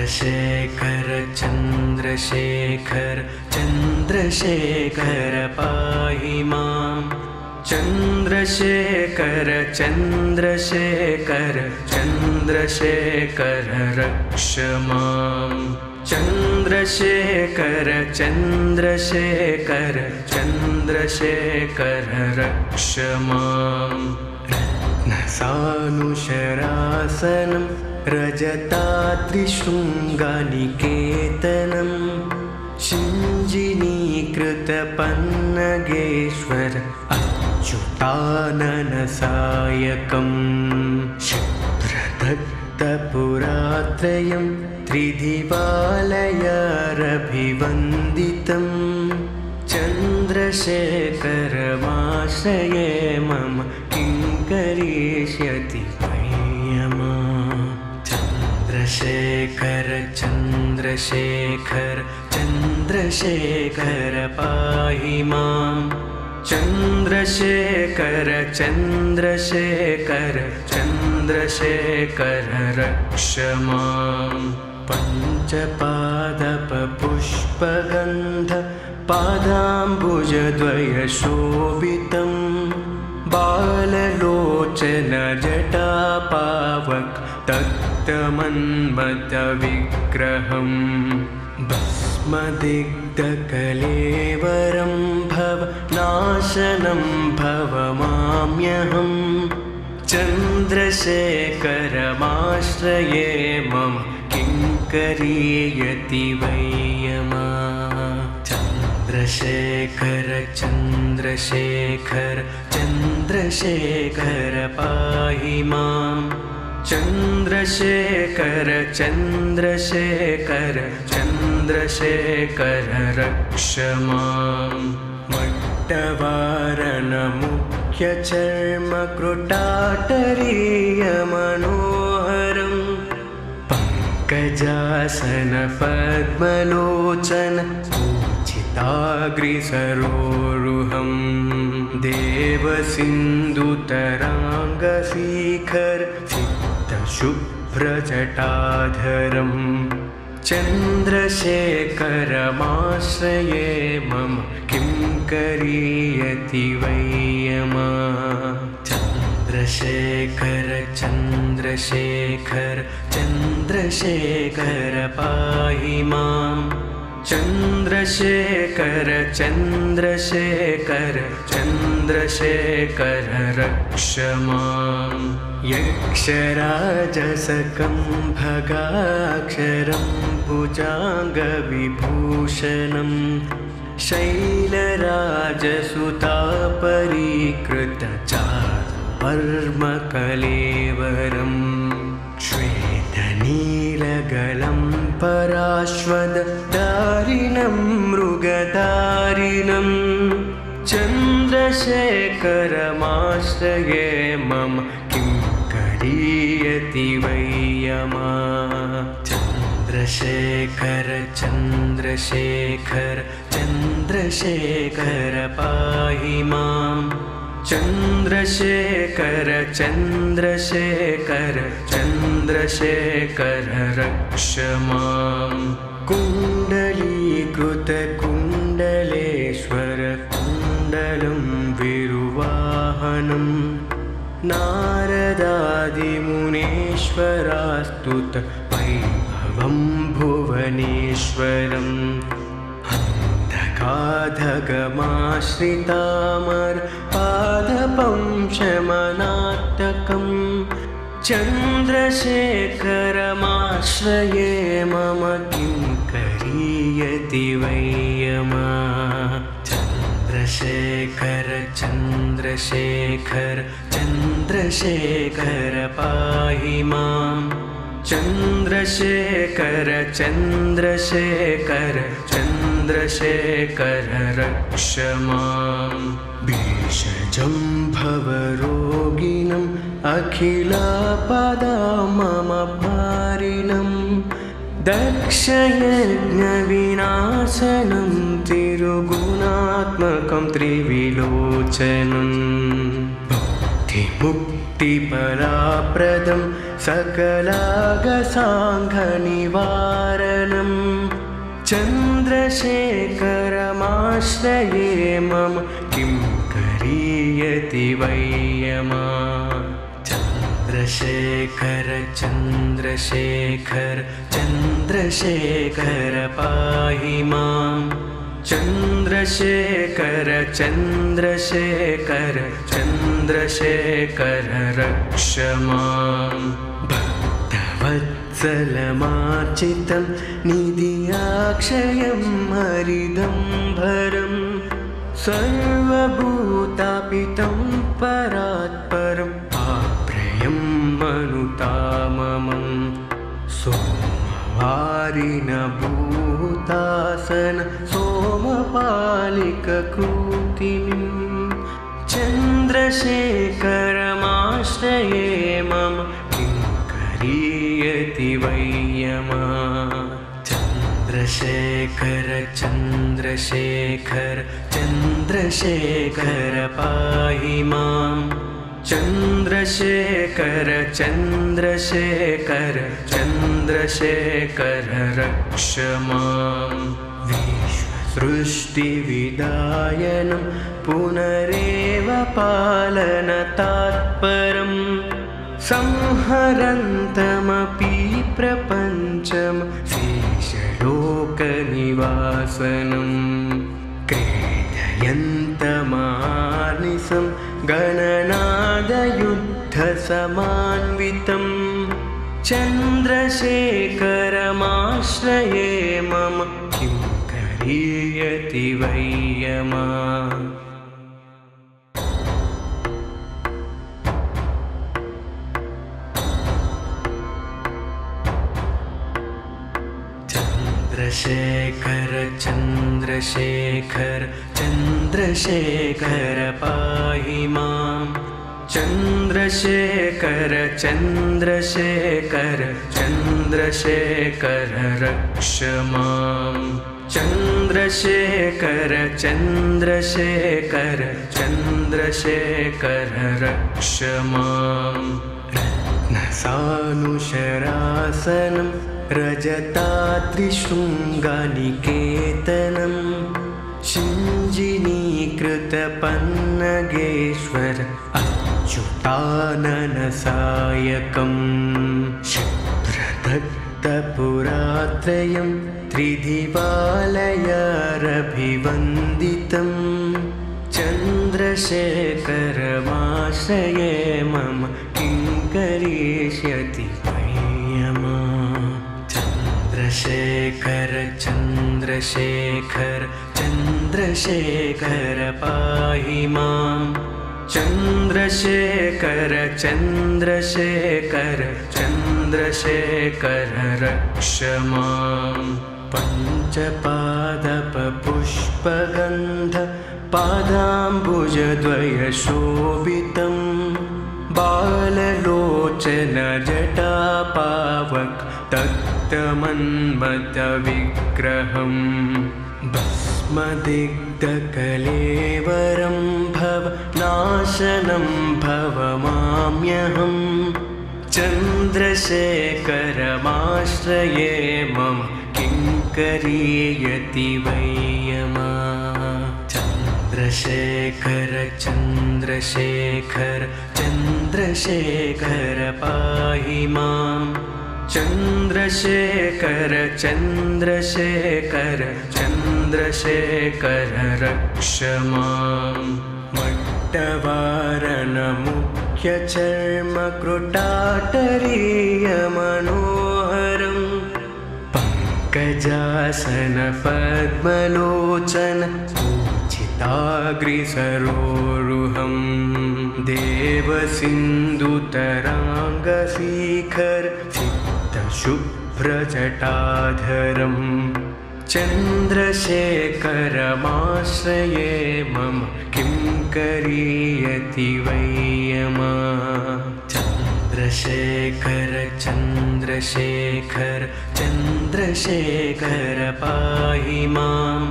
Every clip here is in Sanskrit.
चन्द्रशेखर चन्द्रशेखर चन्द्रशेखर पाहि मां चन्द्रशेखर चन्द्रशेखर चन्द्रशेखर रक्ष मां चन्द्रशेखर चन्द्रशेखर चन्द्रशेखर रक्ष मां रत्नसानुशरासनं रजताद्रिशृङ्गनिकेतनं शिञ्जिनीकृतपन्नगेश्वर अच्युताननसायकं शुभ्रदत्तपुरात्रयं त्रिदिवालयारभिवन्दितं चन्द्रशेखरमाश्रये मम किं करिष्यति चन्द्रशेखर चन्द्रशेखर चन्द्रशेखर पाहि मां चन्द्रशेखर चन्द्रशेखर चन्द्रशेखर रक्ष मां पञ्चपादपपुष्पगन्ध पादाम्बुजद्वयशोभितं बाललोचन जटापावक तप्तमन्मथविग्रहं भस्मदिग्धकलेवरं भवनाशनं भवमाम्यहं चन्द्रशेखरमाश्रये मम किं करिष्यति चन्द्रशेखर चन्द्रशेखर चन्द्रशेखर पाहि मां चन्द्रशेखर चन्द्रशेखर चन्द्रशेखर रक्ष मां मट्टवारणमुख्यचर्मकृटाटरीयमनोहरं पङ्कजासन पद्मलोचन पूजिताग्रिसरोरुहं देवसिन्धुतराङ्गशिखर शुभ्रजटाधरं चन्द्रशेखरमाश्रये मम किं करिष्यति चन्द्रशेखर चन्द्रशेखर चन्द्रशेखर पाहि मां चन्द्रशेखर चन्द्रशेखर चन्द्रशेखर रक्ष मां यक्षराजसकं भगाक्षरं भुजाङ्गविभूषणं शैलराजसुतापरीकृतचारुपर्मकलेवरं श्वेतनीलगलं पराश्वदारिणं मृगधारिणं चन्द्रशेखरमाश्रये मम किं करिष्यति चन्द्रशेखर चन्द्रशेखर चन्द्रशेखर पाहि मां चन्द्रशेखर चन्द्रशेखर चन्द्रशेखर रक्ष मां कुण्डलीकृतकुण्डलेश्वर कुण्डलं विरुवाहनं नारदादिमुनीश्वरास्तुत वैभवं भुवनेश्वरम् अन्धकाधगमाश्रितामर पादपं शमनात्तकं चन्द्रशेखरमाश्रये मम किं करिष्यति चन्द्रशेखर चन्द्रशेखर चन्द्रशेखर पाहि मां चन्द्रशेखर चन्द्रशेखर चन्द्रशेखर रक्ष मां भेषजं भवरोगिणम् अखिलापदामपारिणं दक्षयज्ञविनाशनं तिरुगुणात्मकं त्रिविलोचनं बुद्धिमुक्तिफलाप्रदं सकलागसाङ्घनिवारणं चन्द्रशेखरमाश्रये मम किं करीयति वै यमा चन्द्रशेखर चन्द्रशेखर चन्द्रशेखर पाहि माम् चन्द्रशेखर चन्द्रशेखर चन्द्रशेखर रक्ष माम् भक्तवत्सलमार्चितं निधियाक्षयं हरिदम्भरं सर्वभूतापितं परात्परं आप्रेयं मनुताममं सोमवारिण भूतासन सोमपालिककृतिं चन्द्रशेखरमाश्रये मम किं करीयति वै यमा चन्द्रशेखर चन्द्रशेखर चन्द्रशेखर पाहि माम् चन्द्रशेखर चन्द्रशेखर चन्द्रशेखर रक्ष माम् विश्वसृष्टिविदायनं पुनरेव पालनतात्परं संहरन्तमपि प्रपञ्चं शेषलोकनिवासनं क्रीडयन्तमानिसं गणनादयुद्धसमान्वितं चन्द्रशेखरमाश्रये मम किं करीयति वै यमा चन्द्रशेखर चन्द्रशेखर चन्द्रशेखर पाहि माम् चन्द्रशेखर चन्द्रशेखर चन्द्रशेखर रक्ष माम् चन्द्रशेखर चन्द्रशेखर चन्द्रशेखर रक्ष माम् रत्नसानुशरासनं रजताद्रिशृङ्गनिकेतनं शिञ्जिनीकृतपन्नगेश्वर अच्युताननसायकं शुभ्रदत्तपुरात्रयं त्रिदिवालयारभिवन्दितं चन्द्रशेखरमाश्रये मम किं करिष्यति वै यमा चन्द्रशेखर चन्द्रशेखर चन्द्रशेखर पाहि माम् चन्द्रशेखर चन्द्रशेखर चन्द्रशेखर रक्ष माम् पञ्चपादपपुष्पगन्ध पादाम्बुजद्वयशोभितं बाललोचन जटापावक तप्तमन्मथविग्रहं भस्मदिग्धकलेवरं भवनाशनं भवमाम्यहं चन्द्रशेखरमाश्रये मम किं करीयति वै यमा चन्द्रशेखर चन्द्रशेखर चन्द्रशेखर पाहि माम् चन्द्रशेखर चन्द्रशेखर चन्द्रशेखर रक्ष माम् मट्टवारणमुख्यचर्मकृटाटरीयमनोहरं पङ्कजासन पद्मलोचन पूजिताग्रिसरोरुहं देवसिन्धुतराङ्गशिखर शुभ्रजटाधरं चन्द्रशेखरमाश्रये मम किं करीयति वै यमा चन्द्रशेखर चन्द्रशेखर चन्द्रशेखर पाहि माम्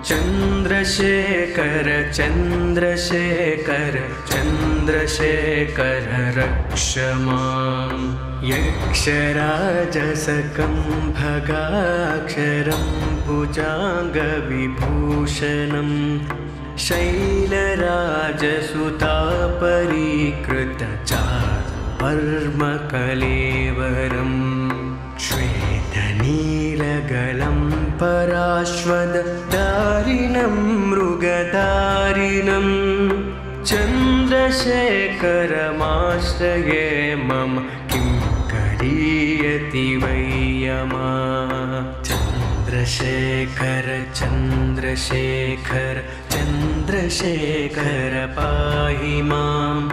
चन्द्रशेखर चन्द्रशेखर चन्द्रशेखर रक्ष माम् यक्षराजसकं भगाक्षरं भुजाङ्गविभूषणं शैलराजसुतापरीकृतचारुवर्मकलेवरं श्वेतनीलगलं पराश्वदारिणं मृगधारिणं चन्द्रशेखरमाश्रये मम किं करीयति वै यमा चन्द्रशेखर चन्द्रशेखर चन्द्रशेखर पाहि माम्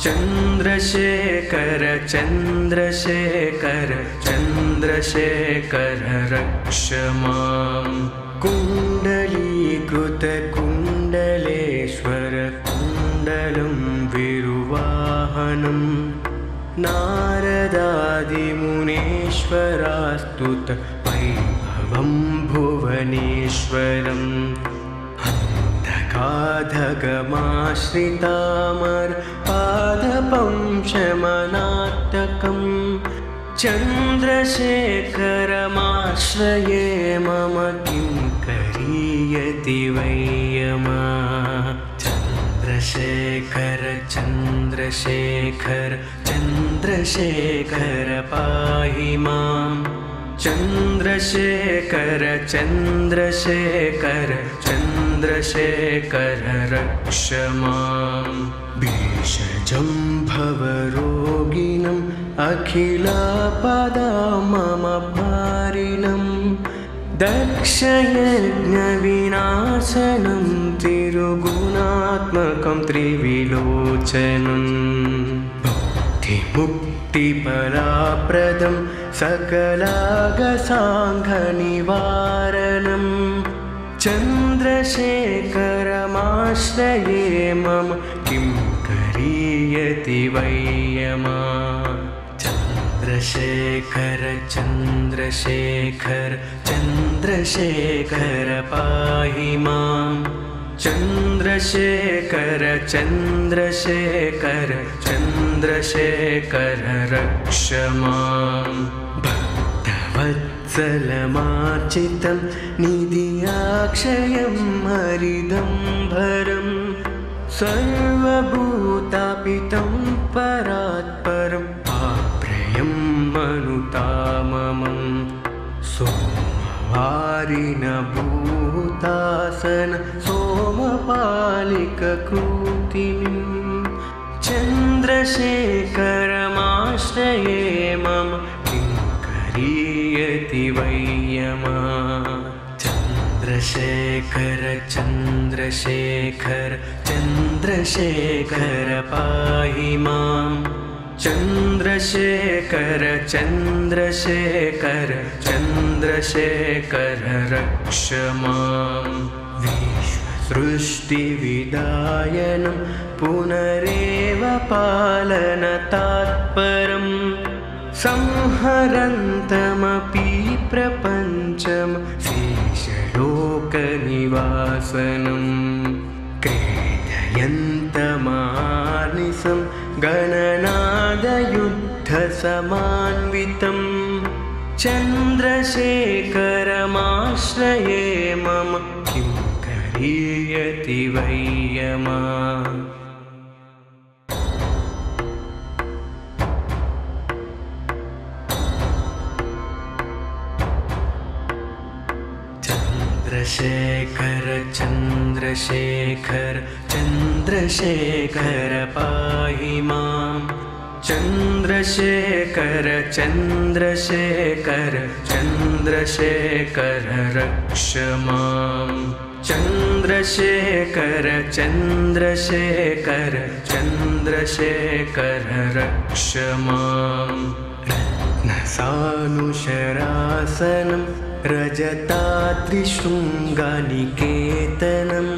चन्द्रशेखर चन्द्रशेखर चन्द्रशेखर रक्ष माम् कुण्डलीकृतकुण्डलेश्वर कुण्डलं विरुवाहनं नारदादिमुनीश्वरास्तुत वैभवं भुवनेश्वरम् अन्धकाधगमाश्रितामर पादपं शमनात्तकं चन्द्रशेखरमाश्रये मम किं करीयति वै यमा चन्द्रशेखर चन्द्रशेखर चन्द्रशेखर पाहि माम् चन्द्रशेखर चन्द्रशेखर चन्द्रशेखर रक्ष माम् भेषजं भवरोगिणम् अखिलापदाममपारिणं दक्षयज्ञविनाशनं त्रिगुणात्मकं त्रिविलोचनं भुक्तिमुक्तिफलप्रदं सकलागसाङ्घनिवारणं चन्द्रशेखरमाश्रये मम किं करीयति वै यमा चन्द्रशेखर चन्द्रशेखर चन्द्रशेखर पाहि माम् चन्द्रशेखर चन्द्रशेखर चन्द्रशेखर रक्ष माम् भक्तवत्सलमार्चितं निधियाक्षयं हरिदम्भरं सर्वभूतापितं परात्परम् आप्रेयं मनुताममं सोमवारिणभूतासन सोमपालिककृतिं चन्द्रशेखरमाश्रये मम किं करीयति वै यमा चन्द्रशेखर चन्द्रशेखर चन्द्रशेखर पाहि माम् चन्द्रशेखर चन्द्रशेखर चन्द्रशेखर रक्ष माम् विश्वसृष्टिविदायनं पुनरेव पालनतात्परं संहरन्तमपि प्रपञ्चं शेषलोकनिवासनं क्रीडयन्तमानिसं गणनादयुद्धसमान्वितं चन्द्रशेखरमाश्रये मम किं करीयति वै यमा चन्द्रशेखर चन्द्रशेखर चन्द्रशेखर पाहि माम् चन्द्रशेखर चन्द्रशेखर चन्द्रशेखर रक्ष माम् चन्द्रशेखर चन्द्रशेखर चन्द्रशेखर रक्ष माम् रत्नसानुशरासनं रजताद्रिशृङ्गनिकेतनं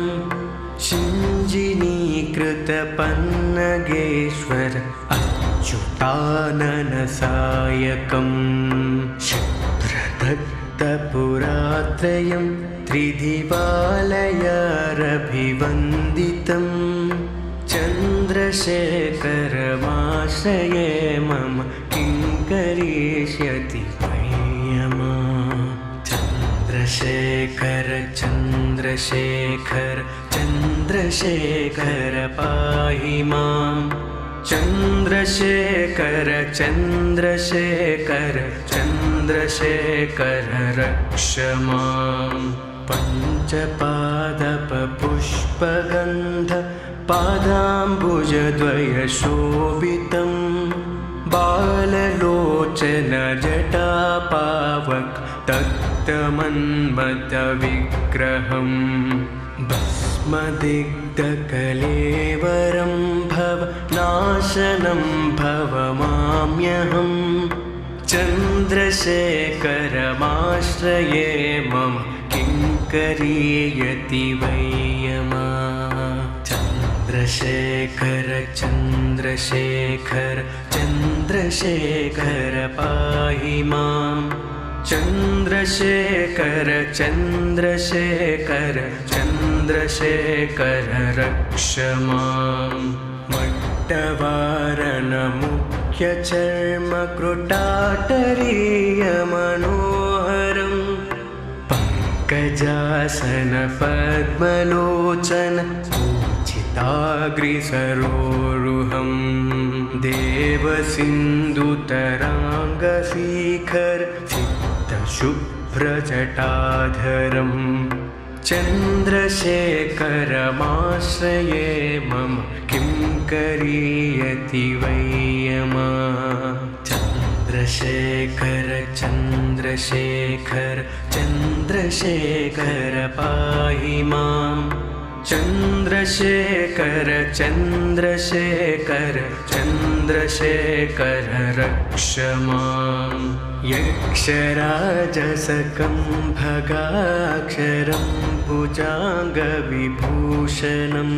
शिञ्जिनीकृतपन्नगेश्वर अच्युताननसायकं शुभ्रदग्धमस्तकं भक्तपुरात्रयं त्रिदिवालयारभिवन्दितं चन्द्रशेखरमाश्रये मम किं करिष्यति मह्यमा। चन्द्रशेखर चन्द्रशेखर चन्द्रशेखर पाहि मां। चन्द्रशेखर चन्द्रशेखर चन्द्रशेखर रक्ष मां। पञ्चपादपपुष्पगन्ध पादाम्बुजद्वयशोभितं बाललोचन जटापावक तप्तमन्मथविग्रहं भस्मदिग्धकलेवरं भव नाशनं भवमाम्यहम्। चन्द्रशेखरमाश्रये मम किं करिष्यति वैयमा। चन्द्रशेखर चन्द्रशेखर चन्द्रशेखर पाहि मां। चन्द्रशेखर चन्द्रशेखर चन्द्रशेखर रक्ष मां। मट्टवारणमुख्यचर्मकृटाटरीयमनोहरं पङ्कजासन पद्मलोचन पूजिताग्रिसरोरुहं। देवसिन्धुतराङ्गशिखर सिद्धशुभ्रजटाधरं चन्द्रशेखरमाश्रये मम किं करिष्यति वैयमा। चन्द्रशेखर चन्द्रशेखर चन्द्रशेखर पाहि मां। चन्द्रशेखर चन्द्रशेखर चन्द्रशेखर रक्ष मां। यक्षराजसकं भगाक्षरं भुजाङ्गविभूषणं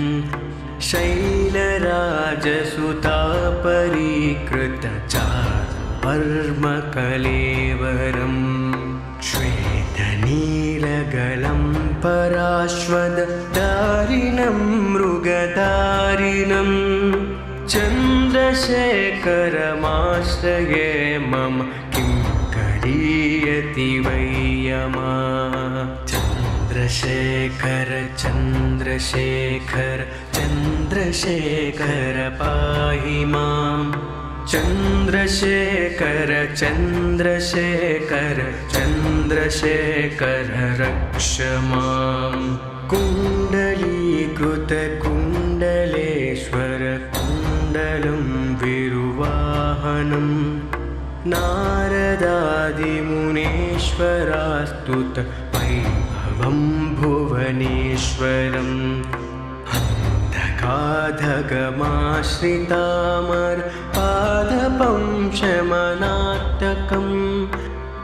शैलराजसुतापरीकृतचारुवर्मकलेवरं श्वेतनीलगलं पराश्वदारिणं मृगधारिणं चन्द्रशेखरमाश्रये मम किं करिष्यति वैयमा। चन्द्रशेखर चन्द्रशेखर चन्द्रशेखर पाहि मां। चन्द्रशेखर चन्द्रशेखर चन्द्रशेखर रक्ष मां। कुण्डलीकृतकुण्डलेश्वर कुण्डलं विरुवाहनं नारदादिमुनीश्वरास्तुत वैभवं भुवनेश्वरम्। हन्तकाधगमाश्रितामर पादपं शमनाटकं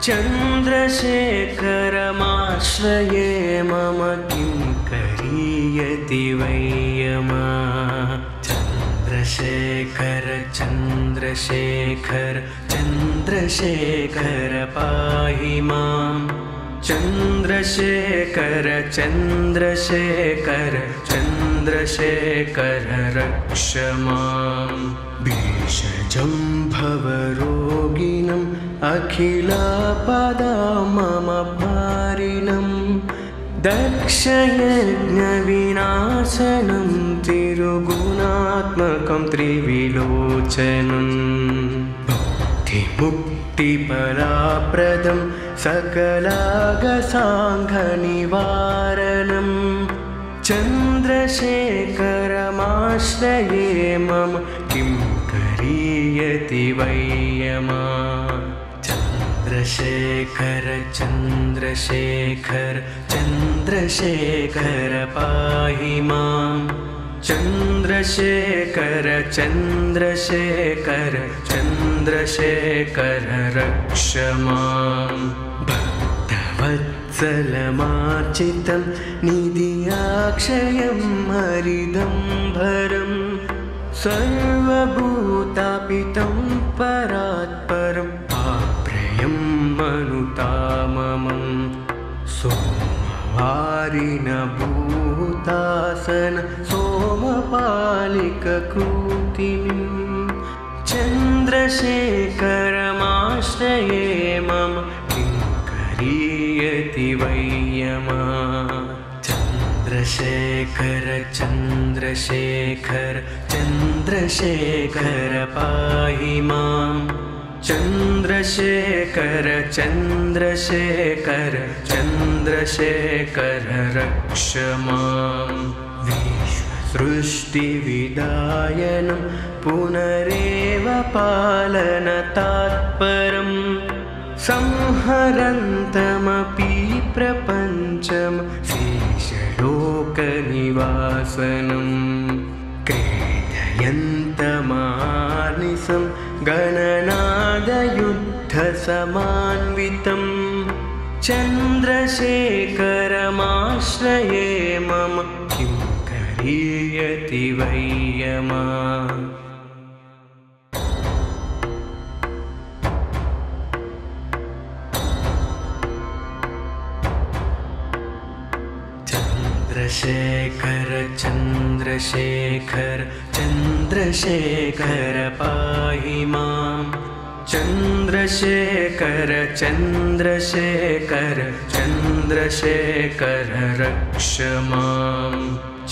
चन्द्रशेखरमाश्रये मम किं करिष्यति वैयमा। चन्द्रशेखर चन्द्रशेखर चन्द्रशेखर पाहि मां। चन्द्रशेखर चन्द्रशेखर चन्द्रशेखर रक्ष मां। भेषजं भवरोगिणम् अखिलापदाममपारिणं दक्षयज्ञविनाशनं तिरुगुणात्मकं त्रिविलोचनं भुक्तिमुक्तिफलप्रदं सकलागसाङ्घनिवारणं चन्द्रशेखरमाश्रये मम किं करिष्यति वैयमा। चन्द्रशेखर चन्द्रशेखर चन्द्रशेखर पाहि मां। चन्द्रशेखर चन्द्रशेखर चन्द्रशेखर रक्ष मां। भक्तवत्सलमार्चितं निधियाक्षयं हरिदम्भरं सर्वभूतापितं परात्परं आप्रेयं मनुताममम्। हारिण भूतासन सोमपालिककृतिम् चन्द्रशेखरमाश्रये मम किङ्करीयति वैयमा चन्द्रशेखर चन्द्रशेखर चन्द्रशेखर पाहि मां चन्द्रशेखर चन्द्रशेखर चन्द्रशेखर रक्ष मां विश्वसृष्टिविदायनं पुनरेव पालनतात्परम् संहरन्तमपि प्रपञ्चं शेषलोकनिवासनं क्रीडयन्तमानिसं गणनादयुद्धसमान्वितं चन्द्रशेखरमाश्रये मम किं करीयति वैयमा चन्द्रशेखर चन्द्रशेखर चन्द्रशेखर पाहि मां चन्द्रशेखर चन्द्रशेखर चन्द्रशेखर रक्ष मां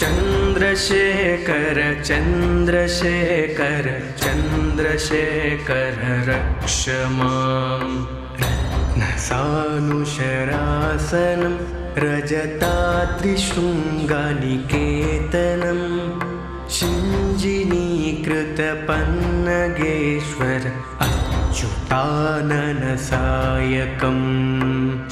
चन्द्रशेखर चन्द्रशेखर चन्द्रशेखर रक्ष मां रत्नसानुशरासनं रजताद्रिशृङ्गनिकेतनं शिञ्जिनीकृतपन्नगेश्वर अच्युताननसायकं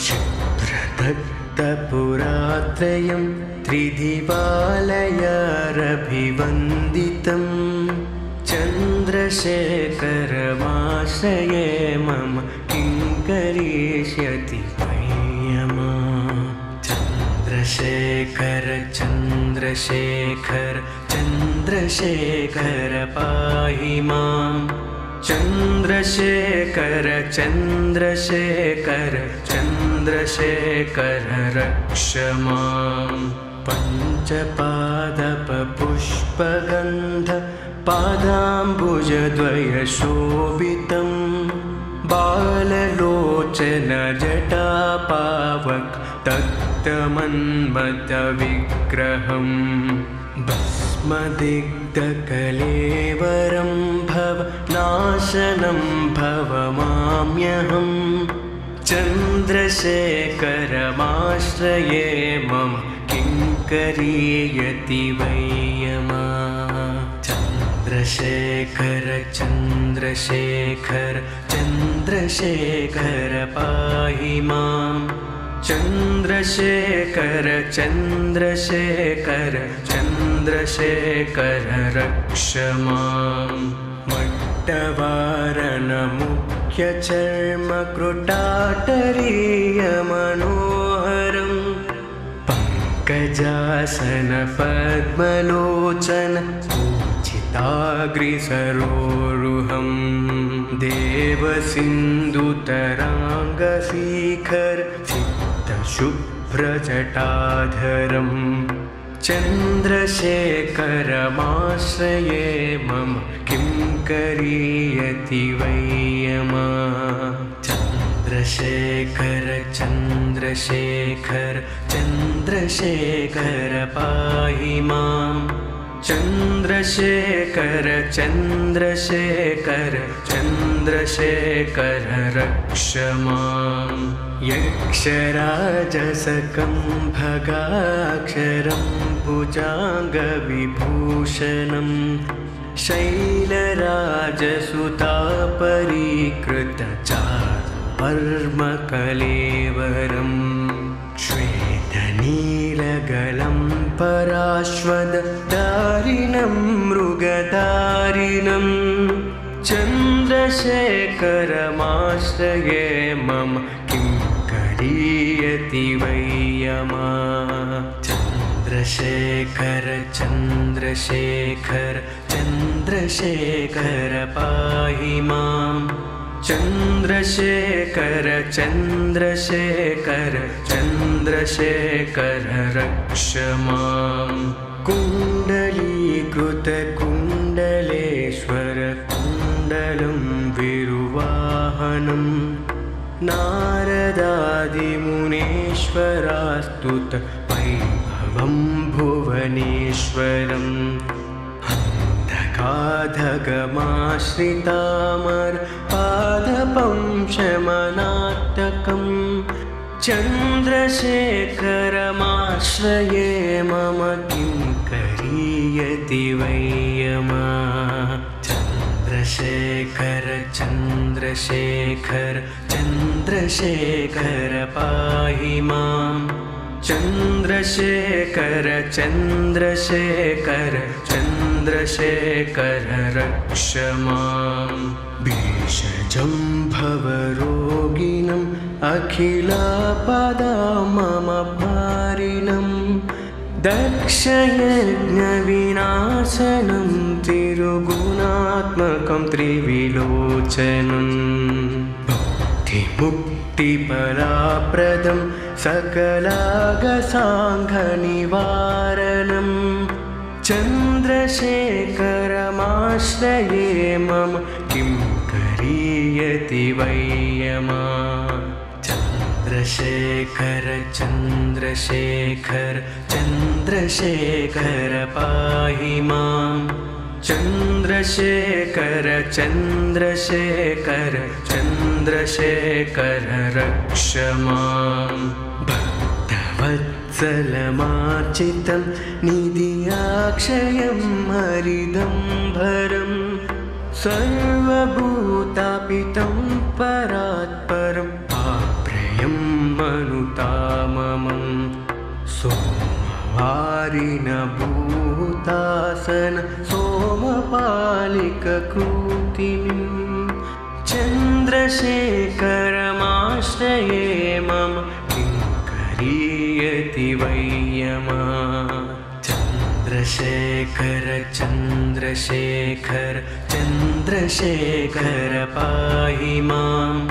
शुभ्रदत्तपुरात्रयं त्रिदिवालयारभिवन्दितं चन्द्रशेखरमाश्रये मम किं करिष्यति वैयमा चन्द्रशेखर चन्द्रशेखर चन्द्रशेखर पाहि मां चन्द्रशेखर चन्द्रशेखर चन्द्रशेखर रक्ष मां पञ्चपादपपुष्पगन्ध पादाम्बुजद्वयशोभितं बाललोचन जटापावक तप्तमन्मथविग्रहं भस्मदिग्धकलेवरं भवनाशनं भवमाम्यहं चन्द्रशेखरमाश्रये मम किं करीयति वैयमा चन्द्रशेखर चन्द्रशेखर चन्द्रशेखर पाहि मां चन्द्रशेखर चन्द्रशेखर चन्द्रशेखर रक्ष मां मट्टवारणमुख्यचर्मकृटाटरीयमनोहरं पङ्कजासन पद्मलोचन पूजिताग्रिसरोरुहं देवसिन्धुतराङ्गशिखर शुभ्रजटाधरं चन्द्रशेखरमाश्रये मम किं करीयति वैयमा चन्द्रशेखर चन्द्रशेखर चन्द्रशेखर पाहि मां चन्द्रशेखर चन्द्रशेखर चन्द्रशेखर रक्ष मां यक्षराजसकं भगाक्षरं भुजाङ्गविभूषणं शैलराजसुतापरीकृतचारुवर्मकलेवरं श्वेतनीलगलं पराश्वदारिणं मृगधारिणं चन्द्रशेखरमाश्रये मम किं करीयति वैयमा चन्द्रशेखर चन्द्रशेखर चन्द्रशेखर पाहि मां चन्द्रशेखर चन्द्रशेखर चन्द्रशेखर चन्द्रशेखर रक्ष माम् कुण्डलीकृतकुण्डलेश्वर कुण्डलं विरुवाहनं नारदादिमुनीश्वरास्तुत वैभवं भुवनेश्वरम् अन्धकाधगमाश्रितामर पादपं शमनात्तकम् चन्द्रशेखरमाश्रये मम किं करीयति वै यमा चन्द्रशेखर चन्द्रशेखर चन्द्रशेखर पाहि माम् चन्द्रशेखर चन्द्रशेखर चन्द्रशेखर रक्ष माम् भेषजं भवरोगिणम् अखिलापदा मम पारिणं दक्षयज्ञविनाशनं तिरुगुणात्मकं त्रिविलोचनं भुक्तिमुक्तिफलाप्रदं सकलागसाङ्घनिवारणं चन्द्रशेखरमाश्रये मम किं करीयति वै यमा चन्द्रशेखर चन्द्रशेखर चन्द्रशेखर पाहि माम् चन्द्रशेखर चन्द्रशेखर चन्द्रशेखर रक्ष माम् भक्तवत्सलमार्चितं निधियाक्षयं हरिदम्भरम् सर्वभूतापितं परात्परम् आप्रेयं मनुताममं सोमवारिणभूतासन सोमपालिककृतिं चन्द्रशेखरमाश्रये मम किं करीयति वै यमा चन्द्रशेखर चन्द्रशेखर चन्द्रशेखर पाहि माम्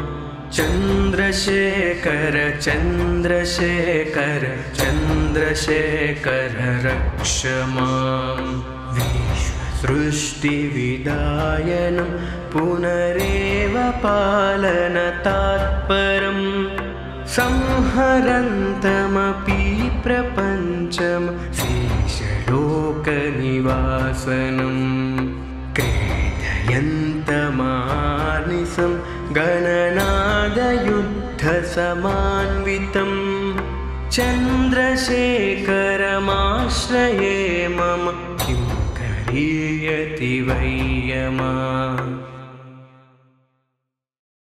चन्द्रशेखर चन्द्रशेखर चन्द्रशेखर रक्ष माम् विश्वसृष्टिविदायनं पुनरेव पालनतात्परम् संहरन्तमपि प्रपञ्चं शेषलोकनिवासनं क्रीडयन्तमानिसं गणनादयुद्धसमान्वितं चन्द्रशेखरमाश्रये मम किं करीयति वै यमा